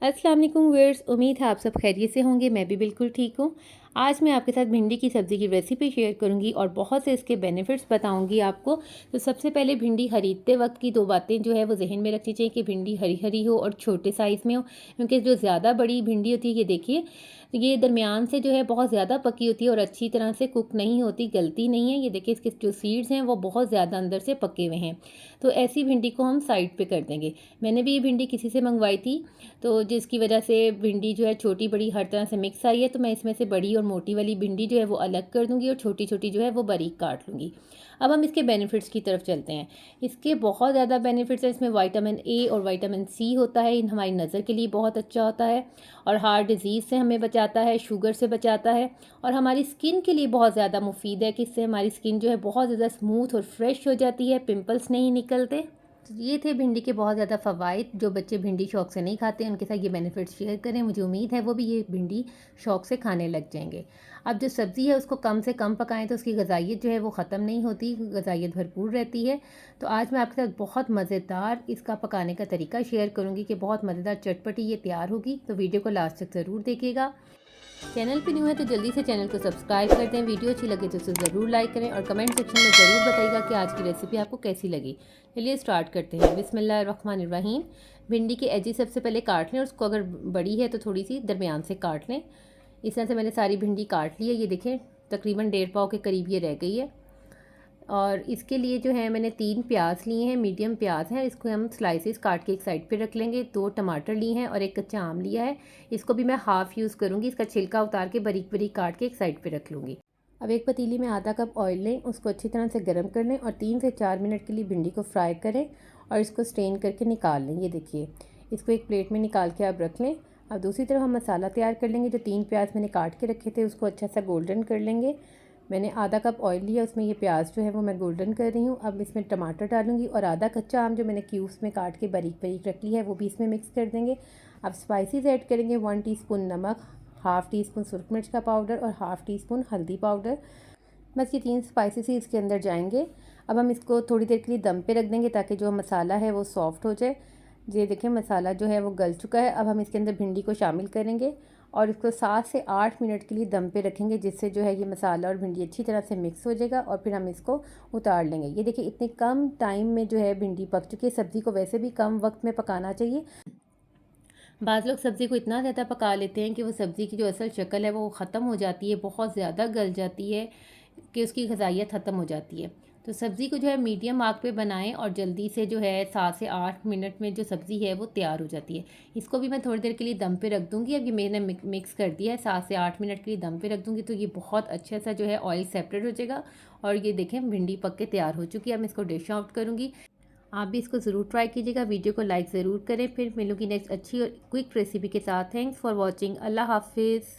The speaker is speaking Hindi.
अस्सलाम वालेकुम व्यूअर्स, उम्मीद है आप सब खैरियत से होंगे। मैं भी बिल्कुल ठीक हूँ। आज मैं आपके साथ भिंडी की सब्ज़ी की रेसिपी शेयर करूँगी और बहुत से इसके बेनिफिट्स बताऊँगी आपको। तो सबसे पहले भिंडी खरीदते वक्त की दो बातें जो है वो जहन में रखनी चाहिए कि भिंडी हरी हरी हो और छोटे साइज़ में हो, क्योंकि जो ज़्यादा बड़ी भिंडी होती है ये देखिए, तो ये दरमियान से जो है बहुत ज़्यादा पकी होती है और अच्छी तरह से कुक नहीं होती, गलती नहीं है। ये देखिए इसके जो सीड्स हैं वो बहुत ज़्यादा अंदर से पके हुए हैं। तो ऐसी भिंडी को हम साइड पे कर देंगे। मैंने भी ये भिंडी किसी से मंगवाई थी, तो जिसकी वजह से भिंडी जो है छोटी बड़ी हर तरह से मिक्स आई है। तो मैं इसमें से बड़ी और मोटी वाली भिंडी जो है वो अलग कर दूंगी और छोटी छोटी जो है वो बारीक काट लूँगी। अब हम इसके बेनिफिट्स की तरफ चलते हैं। इसके बहुत ज़्यादा बेनिफिट्स हैं। इसमें विटामिन ए और विटामिन सी होता है, इन हमारी नज़र के लिए बहुत अच्छा होता है और हार्ट डिजीज़ से हमें बचाता है, शुगर से बचाता है और हमारी स्किन के लिए बहुत ज़्यादा मुफीद है कि इससे हमारी स्किन जो है बहुत ज़्यादा स्मूथ और फ्रेश हो जाती है, पिंपल्स नहीं निकलते। तो ये थे भिंडी के बहुत ज़्यादा फ़वाइद। जो बच्चे भिंडी शौक़ से नहीं खाते उनके साथ ये बेनिफिट्स शेयर करें, मुझे उम्मीद है वो भी ये भिंडी शौक़ से खाने लग जाएंगे। अब जो सब्ज़ी है उसको कम से कम पकाएं तो उसकी ग़िज़ाइयत जो है वो ख़त्म नहीं होती, ग़िज़ाइयत भरपूर रहती है। तो आज मैं आपके साथ बहुत मज़ेदार इसका पकाने का तरीका शेयर करूँगी कि बहुत मज़ेदार चटपटी ये तैयार होगी। तो वीडियो को लास्ट तक ज़रूर देखिएगा। चैनल पे न्यू है तो जल्दी से चैनल को सब्सक्राइब कर दें। वीडियो अच्छी लगे तो उसे ज़रूर लाइक करें और कमेंट सेक्शन में ज़रूर बताइएगा कि आज की रेसिपी आपको कैसी लगी। चलिए स्टार्ट करते हैं। बिस्मिल्लाहिर्रहमानिर्रहीम। भिंडी के एजी सबसे पहले काट लें और उसको अगर बड़ी है तो थोड़ी सी दरमियान से काट लें। इस तरह से मैंने सारी भिंडी काट ली है। ये देखें तकरीबन 1.5 पाव के करीब ये रह गई है। और इसके लिए जो है मैंने 3 प्याज लिए हैं, मीडियम प्याज हैं। इसको हम स्लाइसेस काट के एक साइड पे रख लेंगे। 2 टमाटर लिए हैं और एक कच्चा आम लिया है। इसको भी मैं हाफ़ यूज़ करूँगी। इसका छिलका उतार के बारीक बारीक काट के एक साइड पे रख लूँगी। अब एक पतीली में आधा कप ऑयल लें, उसको अच्छी तरह से गर्म कर लें और 3 से 4 मिनट के लिए भिंडी को फ्राई करें और इसको स्ट्रेन करके निकाल लें। ये देखिए, इसको एक प्लेट में निकाल के आप रख लें। अब दूसरी तरफ हम मसाला तैयार कर लेंगे। जो 3 प्याज मैंने काट के रखे थे उसको अच्छा सा गोल्डन कर लेंगे। मैंने आधा कप ऑयल लिया, उसमें ये प्याज जो है वो मैं गोल्डन कर रही हूँ। अब इसमें टमाटर डालूंगी और आधा कच्चा आम जो मैंने क्यूब्स में काट के बारीक बारीक रख ली है वो भी इसमें मिक्स कर देंगे। अब स्पाइसेस ऐड करेंगे। 1 टीस्पून नमक, हाफ़ टी स्पून सुरख मिर्च का पाउडर और हाफ़ टी स्पून हल्दी पाउडर। बस ये 3 स्पाइसेस ही इसके अंदर जाएंगे। अब हम इसको थोड़ी देर के लिए दम पे रख देंगे ताकि जो मसाला है वो सॉफ्ट हो जाए। ये देखें मसाला जो है वो गल चुका है। अब हम इसके अंदर भिंडी को शामिल करेंगे और इसको 7 से 8 मिनट के लिए दम पे रखेंगे, जिससे जो है ये मसाला और भिंडी अच्छी तरह से मिक्स हो जाएगा और फिर हम इसको उतार लेंगे। ये देखिए इतने कम टाइम में जो है भिंडी पक चुकी है। सब्ज़ी को वैसे भी कम वक्त में पकाना चाहिए। बाज़ लोग सब्ज़ी को इतना ज़्यादा पका लेते हैं कि वो सब्ज़ी की जो असल शक्ल है वो ख़त्म हो जाती है, बहुत ज़्यादा गल जाती है कि उसकी ग़िज़ाइयत ख़त्म हो जाती है। तो सब्ज़ी को जो है मीडियम आग पे बनाएं और जल्दी से जो है 7 से 8 मिनट में जो सब्ज़ी है वो तैयार हो जाती है। इसको भी मैं थोड़ी देर के लिए दम पे रख दूँगी। अब ये मैंने मिक्स कर दिया है, 7 से 8 मिनट के लिए दम पे रख दूँगी तो ये बहुत अच्छा सा जो है ऑयल सेपरेट हो जाएगा। और ये देखें भिंडी पक के तैयार हो चुकी है। अब मैं इसको डिश आउट करूँगी। आप भी इसको ज़रूर ट्राई कीजिएगा। वीडियो को लाइक ज़रूर करें। फिर मिलूँगी नेक्स्ट अच्छी और क्विक रेसिपी के साथ। Thanks for watching. अल्लाह हाफिज़।